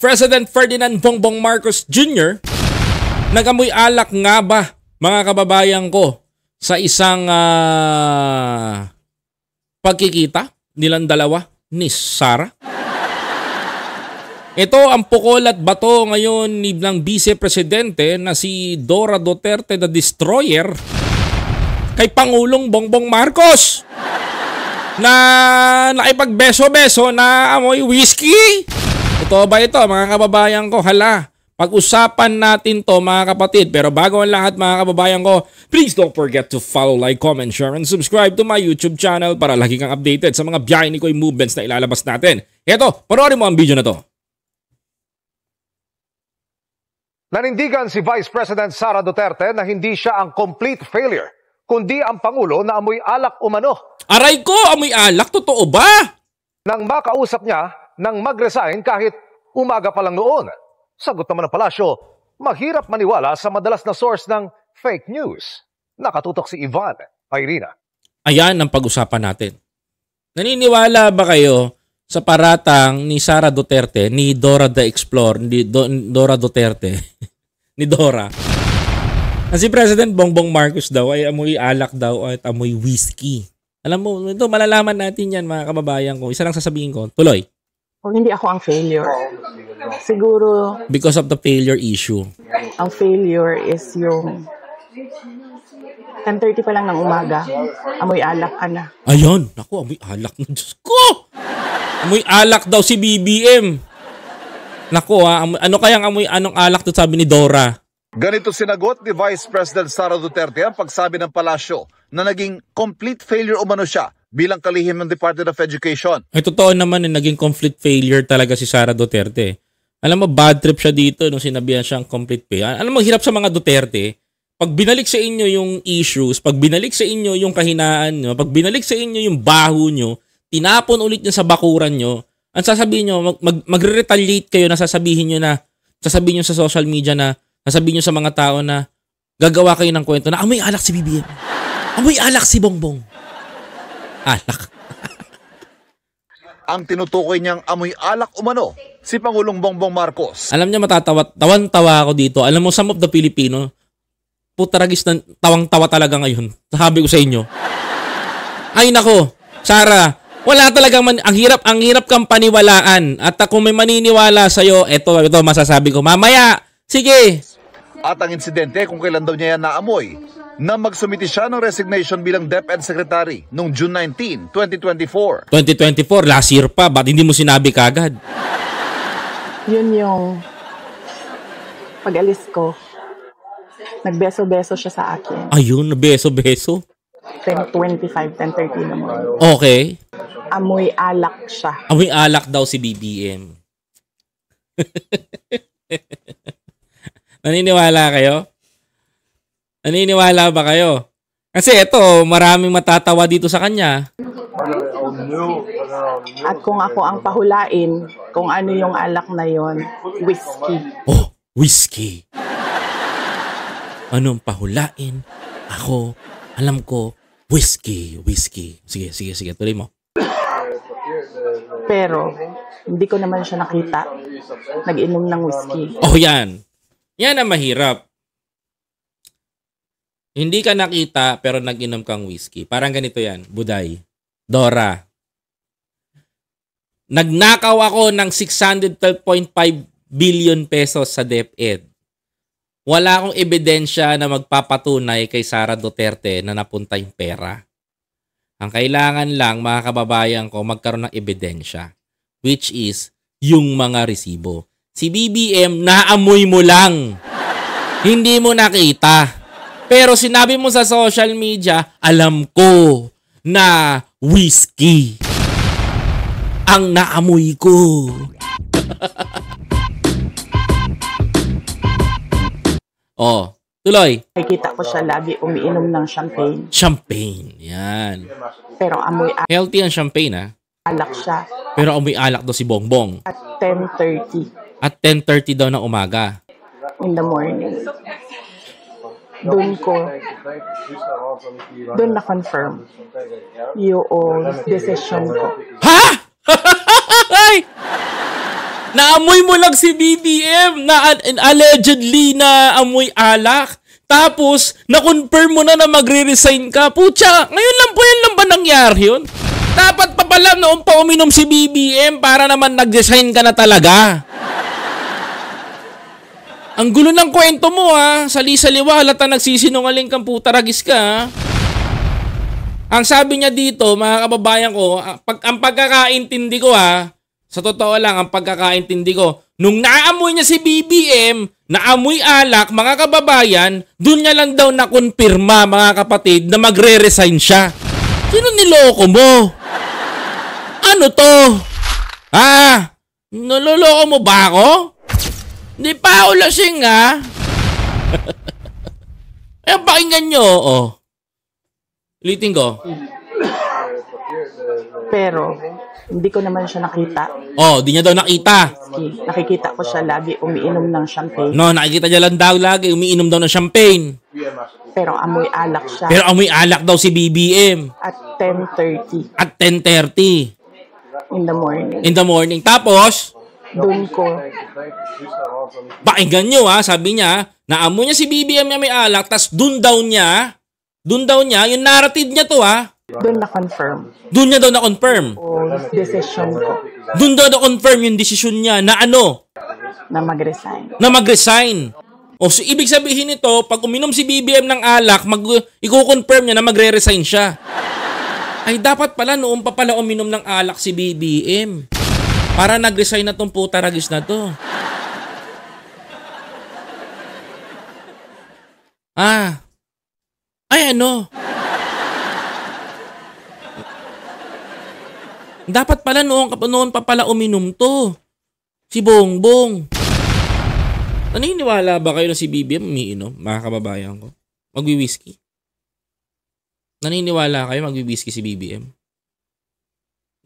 President Ferdinand Bongbong Marcos Jr. nagamoy alak nga ba, mga kababayan ko, sa isang pagkikita nilang dalawa ni Sara? Ito ang pukol at bato ngayon ng Vice Presidente na si Dora Duterte the Destroyer kay Pangulong Bongbong Marcos na nakipagbeso-beso na amoy whiskey. Totoo ba ito, mga kababayan ko? Hala, pag-usapan natin to, mga kapatid. Pero bago ang lahat, mga kababayan ko, please don't forget to follow, like, comment, share, and subscribe to my YouTube channel para lagi kang updated sa mga biyahe ni Koy movements na ilalabas natin. Eto, panoorin mo ang video na to. Nanindigan si Vice President Sara Duterte na hindi siya ang complete failure, kundi ang Pangulo na amoy alak umano. Aray ko, amoy alak? Totoo ba? Nang makausap niya nang mag-resign kahit umaga pa lang noon. Sagot naman ng palasyo, mahirap maniwala sa madalas na source ng fake news. Nakatutok si Ivan Irina. Ayan ang pag-usapan natin. Naniniwala ba kayo sa paratang ni Sara Duterte, ni Dora the Explorer, Dora Duterte, ni Dora? Na si President Bongbong Marcos daw ay amoy alak daw at amoy whiskey. Alam mo, ito malalaman natin yan, mga kababayan ko. Isa lang sasabihin ko, tuloy. Kung hindi ako ang failure, siguro... Because of the failure issue. Ang failure is yung 10:30 pa lang ng umaga, amoy alak ka na. Ayun, naku, amoy alak na, Diyos ko! Amoy alak daw si BBM. Naku ano kayang anong alak to, sabi ni Dora? Ganito sinagot ni Vice President Sara Duterte ang pagsabi ng palasyo na naging complete failure umano siya bilang kalihim ng Department of Education. Ay, totoo naman naging complete failure talaga si Sara Duterte. Alam mo, bad trip siya dito nung sinabihan siyang complete failure. Alam mo, hirap sa mga Duterte, pag binalik sa inyo yung issues, pag binalik sa inyo yung kahinaan nyo, pag binalik sa inyo yung baho nyo, tinapon ulit nyo sa bakuran nyo, ang sasabihin nyo, magre-retaliate kayo na sasabihin nyo sa social media na, sasabihin nyo sa mga tao na gagawa kayo ng kwento na amoy alak si BBM. Amoy alak si Bongbong. Alak. Ang tinutukoy niyang amoy alak umano, si Pangulong Bongbong Marcos. Alam niya, tawan-tawa ako dito. Alam mo, some of the Filipino, putaragis na tawang-tawa talaga ngayon. Sabi ko sa inyo. Ay nako, Sara, wala talagang ang hirap kang paniwalaan. At kung may maniniwala sa'yo, ito masasabi ko. Mamaya, sige. At ang insidente kung kailan daw niya yan naamoy, na magsumiti siya ng resignation bilang DepEd Secretary noong June 19, 2024. 2024, last year pa. Ba't hindi mo sinabi kagad? Yun yung pag-alis ko. Nagbeso-beso siya sa akin. Ayun, beso-beso. 10:25, 10:30 naman. Okay. Amoy alak siya. Amoy alak daw si BBM. Naniniwala kayo? Naniniwala ba kayo? Kasi ito, maraming matatawa dito sa kanya. At kung ako ang pahulain, kung ano yung alak na yon, whiskey. Oh, whiskey. Anong pahulain? Ako, alam ko, whiskey. Sige, tuloy mo. Pero, hindi ko naman siya nakita. Nag-inom ng whiskey. Oh, yan. Yan ang mahirap. Hindi ka nakita pero nag-inom kang whiskey. Parang ganito yan, Buday. Dora. Nagnakaw ako ng 612.5 billion pesos sa DepEd. Wala akong ebidensya na magpapatunay kay Sara Duterte na napunta yung pera. Ang kailangan lang, mga kababayan ko, magkaroon ng ebidensya. Which is, yung mga resibo. Si BBM, naamoy mo lang. Hindi mo nakita. Pero sinabi mo sa social media, alam ko na whiskey ang naamoy ko. Oh, tuloy. Nakikita ko siya lagi umiinom ng champagne. Champagne, yan. Pero amoy Healthy ang champagne, ha? alak siya. Pero amoy alak daw si Bongbong. At 10:30 At 10:30 daw ng umaga. in the morning. Doon na-confirm yung decision ko. Ha? Naamoy mo lang si BBM na allegedly na amoy alak. Tapos, na-confirm mo na magre-resign ka. Pucha, ngayon lang ba nangyari yun? Dapat pa pala noong pa uminom si BBM para naman nag-resign ka na talaga. Ang gulo ng kwento mo ha. Sali-saliwa, halata nagsisinungaling kang puta ragis ka ha. Ang sabi niya dito, mga kababayan ko, ang pagkakaintindi ko ha, sa totoo lang, ang pagkakaintindi ko, nung naamoy niya si BBM, naamoy alak, mga kababayan, dun niya lang daw nakonfirma, mga kapatid, na magre-resign siya. Sino niloko mo? Ano to? Naloloko mo ba ako? Hindi pa ako lasing ha? Ayan, pakinggan nyo, oh. Ulitin ko. Pero, hindi ko naman siya nakita. Oh, di niya daw nakita. Nakikita ko siya lagi umiinom ng champagne. No, nakikita niya lang daw lagi umiinom daw ng champagne. Pero amoy alak siya. Pero amoy alak daw si BBM. At 10:30 At 10:30 in the morning. in the morning. Tapos, Doon ko, pakinggan nyo ha, sabi niya, naamoy niya si BBM na may alak, tas dun daw niya, yung narrative niya to ha, doon na-confirm dun niya daw na-confirm. o decision ko Dun daw na-confirm yung desisyon niya na ano, na mag-resign. na mag-resign. O so, ibig sabihin nito, pag uminom si BBM ng alak, i-confirm niya na magre-resign siya. Ay dapat pala noon pa pala uminom ng alak si BBM. Para nag-resign na tong puta ragis na to. Ay ano? Dapat pala noon pa pala uminom to. Si Bongbong. Naniniwala ba kayo na si BBM umiinom, mga kababayan ko? Magwi-whiskey? Naniniwala kayo magwi-whiskey si BBM?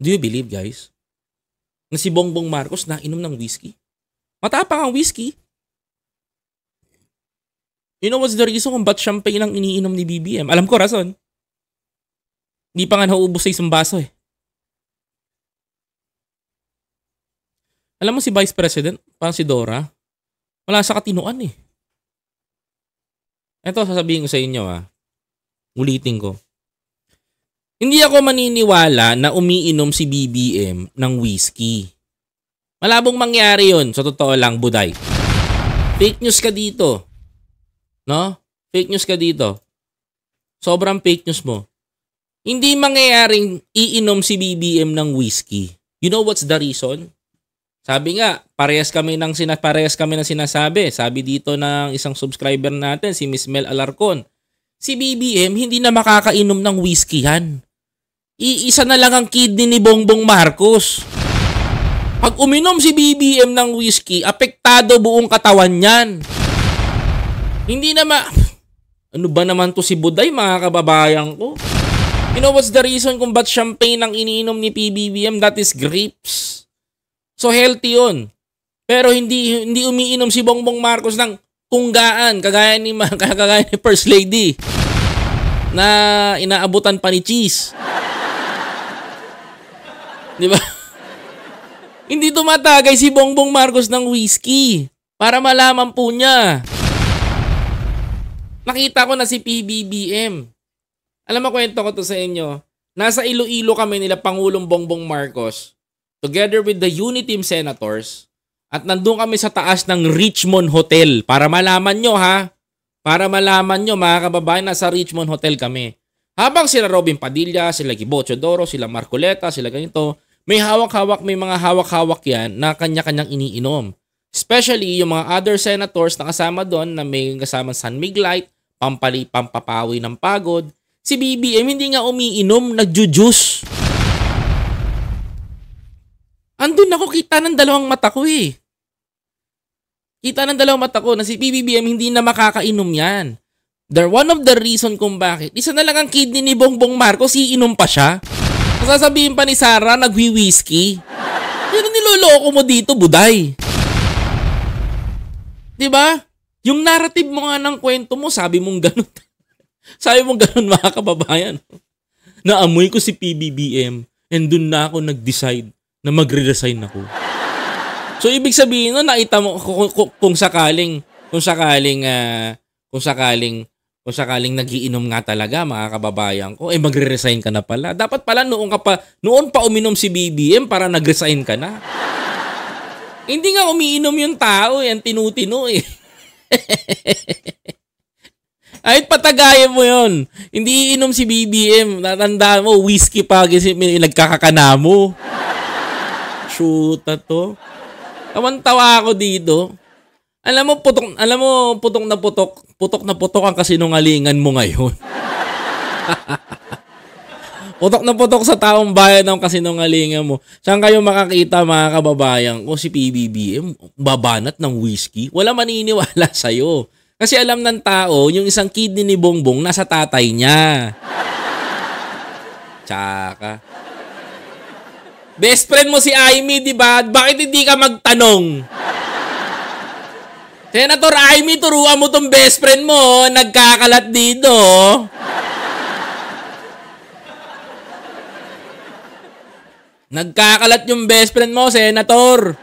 Do you believe, guys, na si Bongbong Marcos na inom ng whiskey? Matapang ang whiskey. You know what's the reason kung ba't champagne ang iniinom ni BBM? Alam ko rason. Hindi pa nga nauubos sa isang baso eh. Alam mo si Vice President, parang si Dora, wala sa katinuan eh. Ito, sasabihin ko sa inyo ulitin ko. Hindi ako maniniwala na umiinom si BBM ng whiskey. Malabong mangyari yun, sa totoo lang, Buday. Fake news ka dito. No? Fake news ka dito. Sobrang fake news mo. Hindi mangyayaring iinom si BBM ng whiskey. You know what's the reason? Sabi nga, parehas kami ng sinasabi. Sabi dito ng isang subscriber natin, si Miss Mel Alarcon. Si BBM hindi na makakainom ng whiskey yan. Iisa na lang ang kidney ni Bongbong Marcos. Pag uminom si BBM ng whiskey, apektado buong katawan yan. Hindi na ano ba naman to si Buday, mga kababayan ko? You know what's the reason kung ba't champagne ang iniinom ni PBBM? That is grapes. So healthy yun. Pero hindi umiinom si Bongbong Marcos ng tunggaan kagaya ni First Lady na inaabutan pa ni cheese. Di ba? Hindi tumatagay si Bongbong Marcos ng whiskey para malaman po niya. Nakita ko na si PBBM. Alam mo, kwento ko to sa inyo. Nasa Iloilo kami nila Pangulong Bongbong Marcos together with the Uniteam Senators at nandun kami sa taas ng Richmond Hotel para malaman nyo para malaman nyo mga kababayan, nasa Richmond Hotel kami. Habang sila Robin Padilla, sila Gibo Teodoro, sila Marcoleta, sila ganito, may mga hawak-hawak yan na kanya-kanyang iniinom. Especially yung mga other senators na kasama doon na may kasama San Miglite, pampapawi ng pagod. Si BBM hindi nga umiinom, nagjujuice. Andun ako, kita ng dalawang mata ko eh. Kita ng dalawang mata ko na si BBM hindi na makakainom yan. One of the reason kung bakit. Isa na lang ang kidney ni Bongbong Marcos, iinom pa siya. Sasabihin pa ni Sarah, nagwi-whiskey. Yan ang niloloko mo dito, Buday. Diba? Yung narrative mo nga ng kwento mo, sabi mong ganun. Sabi mong ganun, mga kababayan. Naamoy ko si PBBM and dun na ako nag-decide na magre-resign ako. So ibig sabihin no, nakita mo kung sakaling nagiinom nga talaga mga kababayan ko, magre-resign ka na pala. Dapat pala noon pa uminom si BBM para nag-resign ka na. Hindi nga umiinom yung tao, yan tinutino eh. Kahit patagayan mo yun. Hindi iinom si BBM. Natandaan mo, whiskey pa kasi nagkakakana mo. Shoot na to. Tawan-tawa ako dito. Alam mo, putok na putok ang kasinungalingan mo ngayon. Putok na putok sa taong bayan ang kasinungalingan mo. Saan kayo makakita mga kababayan kung si PBBM babanat ng whiskey? Wala maniniwala sa'yo. Kasi alam ng tao, yung isang kidney ni Bongbong nasa tatay niya. Tsaka. Best friend mo si Amy, di ba? Bakit hindi ka magtanong? Senator Amy, turuan mo tong best friend mo. Nagkakalat dito. Nagkakalat yung best friend mo, Senator.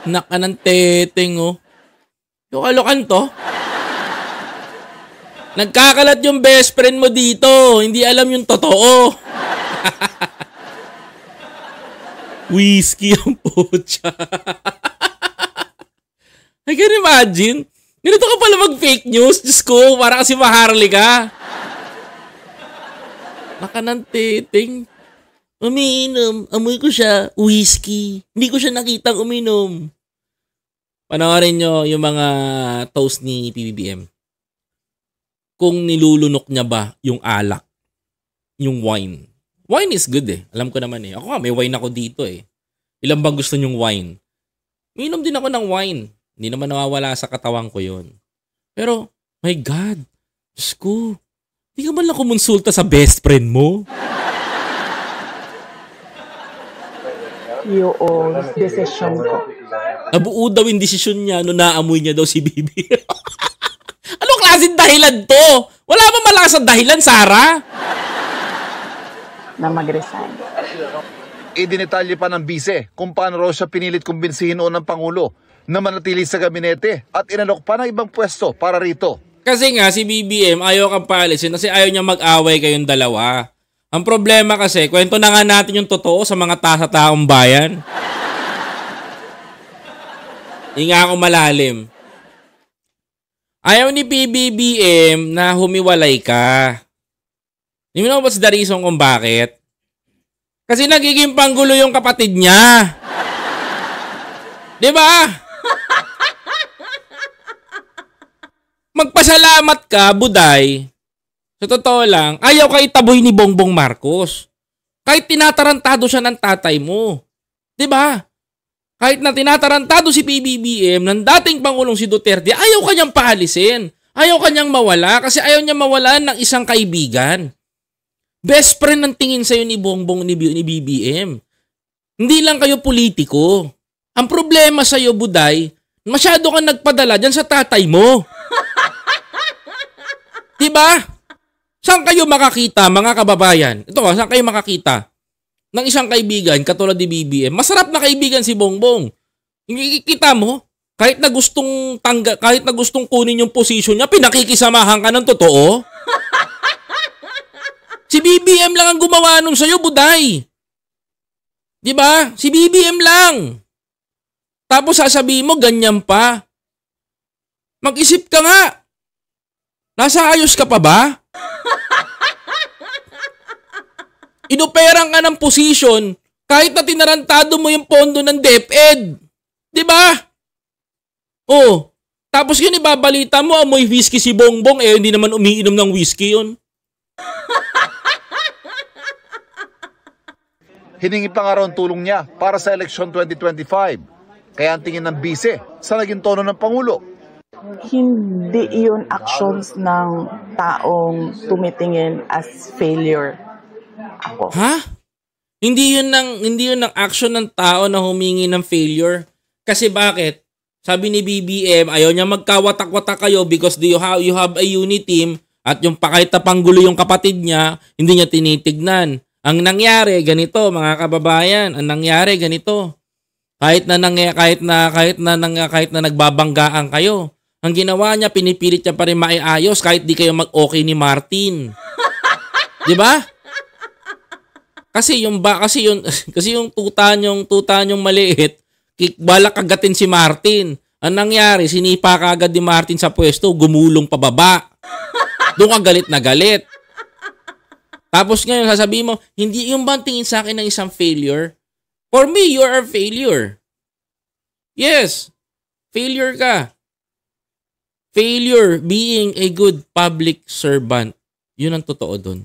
Naka ng teteng, oh. Yung kalokan to. Nagkakalat yung best friend mo dito. Hindi alam yung totoo. Whiskey ang putya. I can imagine. Ganito ka pala mag-fake news. Diyos ko, para kasi maharli ka. Naka ng teteng. Umiinom. Amoy ko siya. Whiskey. Hindi ko siya nakitang uminom. Panoorin nyo yung mga toast ni PBBM. Kung nilulunok niya ba yung alak. Yung wine. Wine is good eh. Alam ko naman eh. Ako nga, may wine ako dito eh. Ilan bang gusto nyong wine? Minom din ako ng wine. Hindi naman nawawala sa katawan ko yun. Pero, my God. Diyos ko. Hindi ka man lang kumonsulta sa best friend mo. Yung decision ko. Nabuo daw yung desisyon niya no naamoy niya daw si Bibi. Anong klaseng dahilan to? Wala ba malakas na dahilan, Sarah? Na mag-resign. Idinetalye pa ng bise kung paano raw siya pinilit kumbinsihin noon ng Pangulo na manatili sa gabinete at inalok pa ng ibang pwesto para rito. Kasi nga si BBM ayaw kang paalisin kasi ayaw niya mag-away kayong dalawa. Ang problema kasi, kwento na nga natin yung totoo sa mga taong bayan. Hindi nga ako malalim. Ayaw ni PBBM na humiwalay ka. You know what's the reason kung bakit? Kasi nagiging panggulo yung kapatid niya. Diba? Magpasalamat ka, Buday. Sa totoo lang, ayaw ka itaboy ni Bongbong Marcos. Kahit tinatarantado siya ng tatay mo. Diba? Kahit na tinatarantado si PBBM ng dating Pangulong si Duterte, ayaw kanyang paalisin. Ayaw kanyang mawala kasi ayaw niya mawalan ng isang kaibigan. Best friend ng tingin sa'yo ni Bongbong ni BBM. Hindi lang kayo politiko. Ang problema sa'yo, Buday, masyado kang nagpadala dyan sa tatay mo. Diba? Saan kayo makakita, mga kababayan? Ito, saan kayo makakita ng isang kaibigan katulad ni BBM? Masarap na kaibigan si Bongbong. Kita mo, kahit na gustong kunin yung posisyon niya, pinakikisamahan ka ng totoo. Si BBM lang ang gumawa nun sa'yo, Buday. Diba? Si BBM lang. Tapos sasabihin mo, ganyan pa. Mag-isip ka nga. Nasa ayos ka pa ba? Inoperang ka ng posisyon kahit na tinarantado mo yung pondo ng DepEd. Diba? Oh, tapos yun ibabalita mo, amoy whiskey si Bongbong, hindi naman umiinom ng whiskey yun. Hiningi pa nga raw ang tulong niya para sa eleksyon 2025. Kaya ang tingin ng bise sa naging tono ng Pangulo. Hindi yun actions ng taong tumitingin as failure ako. Ha? Hindi yun ng action ng tao na humingi ng failure. Kasi bakit? Sabi ni BBM, ayaw niya magkawatak-watak kayo because you have a unit team at yung kahit na panggulo yung kapatid niya, hindi niya tinitignan. Ang nangyari ganito, mga kababayan, ang nangyari ganito. Kahit na nagbabanggaan kayo, ang ginawa niya, pinipilit niya pa rin maiayos kahit di kayo mag-okay ni Martin. 'Di ba? Kasi yung tuta niyong maliit, balak kagatin si Martin. Ang nangyari, sinipa kaagad ni Martin sa pwesto, gumulong pababa. Doon ka galit na galit. Tapos ngayon, sasabihin mo, hindi yung ba tingin sa akin ng isang failure? For me, you are a failure. Yes, failure ka. Failure being a good public servant. Yun ang totoo dun.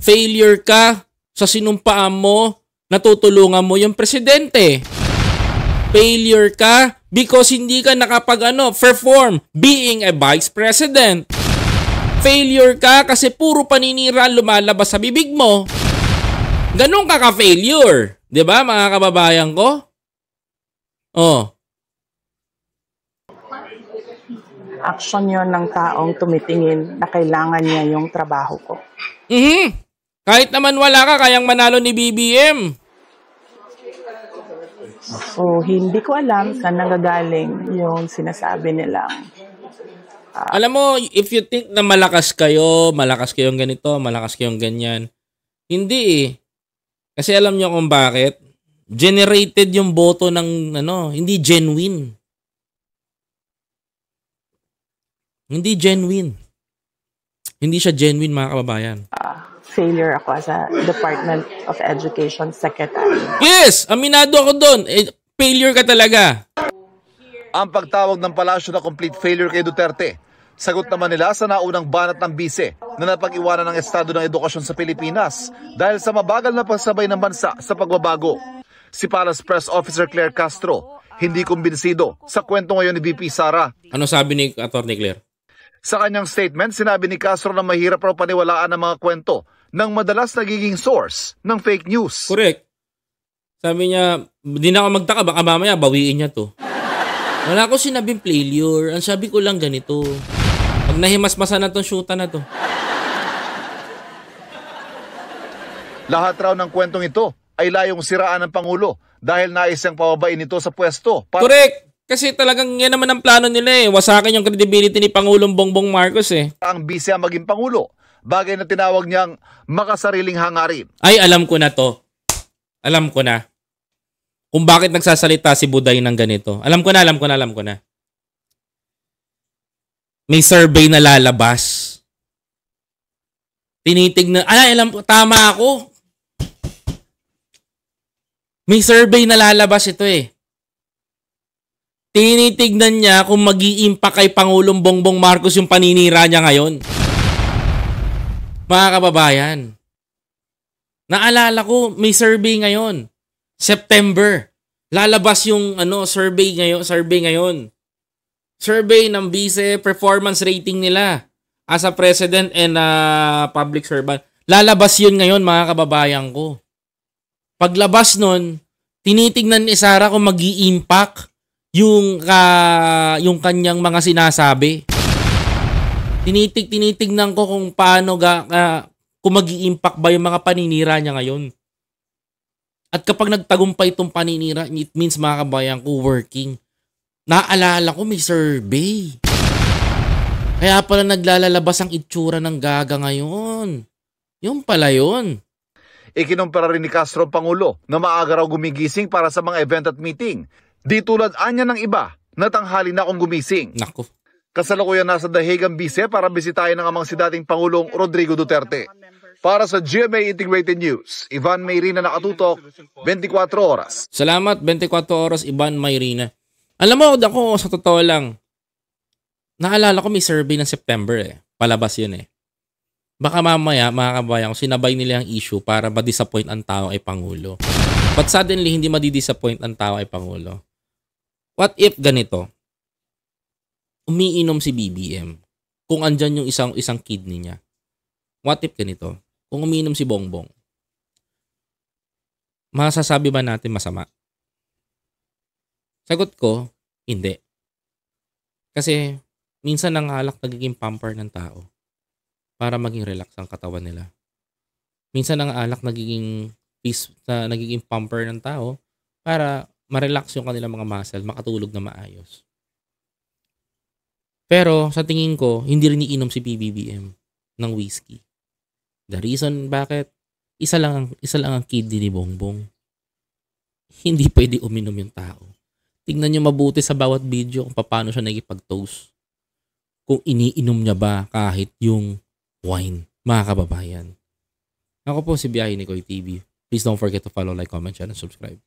Failure ka sa sinumpaan mo, natutulungan mo yung presidente. Failure ka because hindi ka perform being a vice president. Failure ka kasi puro paninira lumalabas sa bibig mo. Ganun ka ka-failure. 'Di ba, mga kababayan ko? Oh. Action yon ng taong tumitingin na kailangan niya yung trabaho ko. Kahit naman wala ka, kayang manalo ni BBM. So, hindi ko alam saan nanggagaling yung sinasabi nilang. Alam mo, if you think na malakas kayong ganito, malakas kayong ganyan, hindi eh. Kasi alam nyo kung bakit? Generated yung boto ng hindi genuine. Hindi genuine. Hindi siya genuine, mga kababayan. Failure ako as a Department of Education Secretary. Yes! Aminado ako doon. Failure ka talaga. Ang pagtawag ng palasyo na complete failure kay Duterte, sagot naman nila sa naunang banat ng bise na napag-iwanan ng estado ng edukasyon sa Pilipinas dahil sa mabagal na pagsabay ng bansa sa pagbabago. Si Palace Press Officer Claire Castro, hindi kumbinsido sa kwento ngayon ni VP Sara. Ano sabi ni Atty. Claire? Sa kanyang statement, sinabi ni Castro na mahirap raw paniwalaan ang mga kwento ng madalas nagiging source ng fake news. Correct. Sabi niya, hindi na ako magtaka, baka mamaya bawiin niya to. Wala ko sinabing failure. Ang sabi ko lang ganito. Pag nahimasmasan na itong shoota na to. Lahat raw ng kwentong ito ay layong siraan ng Pangulo dahil nais siyang pababain ito sa pwesto. Correct! Kasi talagang yan naman ang plano nila eh. Wasakin yung credibility ni Pangulong Bongbong Marcos eh. Ang bise ang maging Pangulo, bagay na tinawag niyang makasariling hangarin. Ay, alam ko na to. Alam ko na. Kung bakit nagsasalita si Buday ng ganito. Alam ko na. May survey na lalabas. Tinitignan. Alam ko, tama ako. May survey na lalabas ito eh. Tinitignan niya kung mag-i-impact kay Pangulong Bongbong Marcos yung paninira niya ngayon. Mga kababayan, naalala ko, may survey ngayon. September. Lalabas yung survey ngayon. Survey ng vice performance rating nila as a president and public servant. Lalabas yun ngayon, mga kababayan ko. Paglabas nun, tinitignan ni Sara kung mag-i-impact yung kanyang mga sinasabi. Tinitignan ko kung paano kung mag-i-impact ba yung mga paninira niya ngayon. At kapag nagtagumpay itong paninira, it means, mga kabayan ko, working. Naalala ko may survey. Kaya pala naglalabas ang itsura ng gaga ngayon. Yung pala yun. Ikinumpara rin ni Castro ang Pangulo na maaga raw gumigising para sa mga event at meeting. Di tulad anya ng iba na tanghali na akong gumising. Naku. Kasalukuyan nasa The Hague ang bise para bisitahin ng amang si dating Pangulong Rodrigo Duterte. Para sa GMA Integrated News, Ivan Mayrina, nakatutok, 24 oras. Salamat, 24 oras, Ivan Mayrina. Alam mo, ako sa totoo lang, naalala ko may survey ng September eh. Palabas yun eh. Baka mamaya, mga kabayan, sinabay nila ang issue para ma-disappoint ang tao ay Pangulo. But suddenly, hindi ma-disappoint ang tao ay Pangulo. What if ganito? Umiinom si BBM. Kung andyan yung isang kidney niya. What if ganito? Kung umiinom si Bongbong. Masasabi ba natin masama? Sagot ko, hindi. Kasi minsan ang alak nagiging pamper ng tao para maging relax ang katawan nila. Minsan ang alak nagiging nagiging pumper ng tao para ma-relax yung kanilang mga muscle, makatulog na maayos. Pero sa tingin ko, hindi rin iinom si PBBM ng whiskey. The reason bakit, isa lang ang kidney ni Bongbong. Hindi pwede uminom yung tao. Tingnan nyo mabuti sa bawat video kung paano siya nagipag-toast. Kung iniinom niya ba kahit yung wine, mga kababayan. Ako po si Biyahe ni Koy TV. Please don't forget to follow, like, comment, share, and subscribe.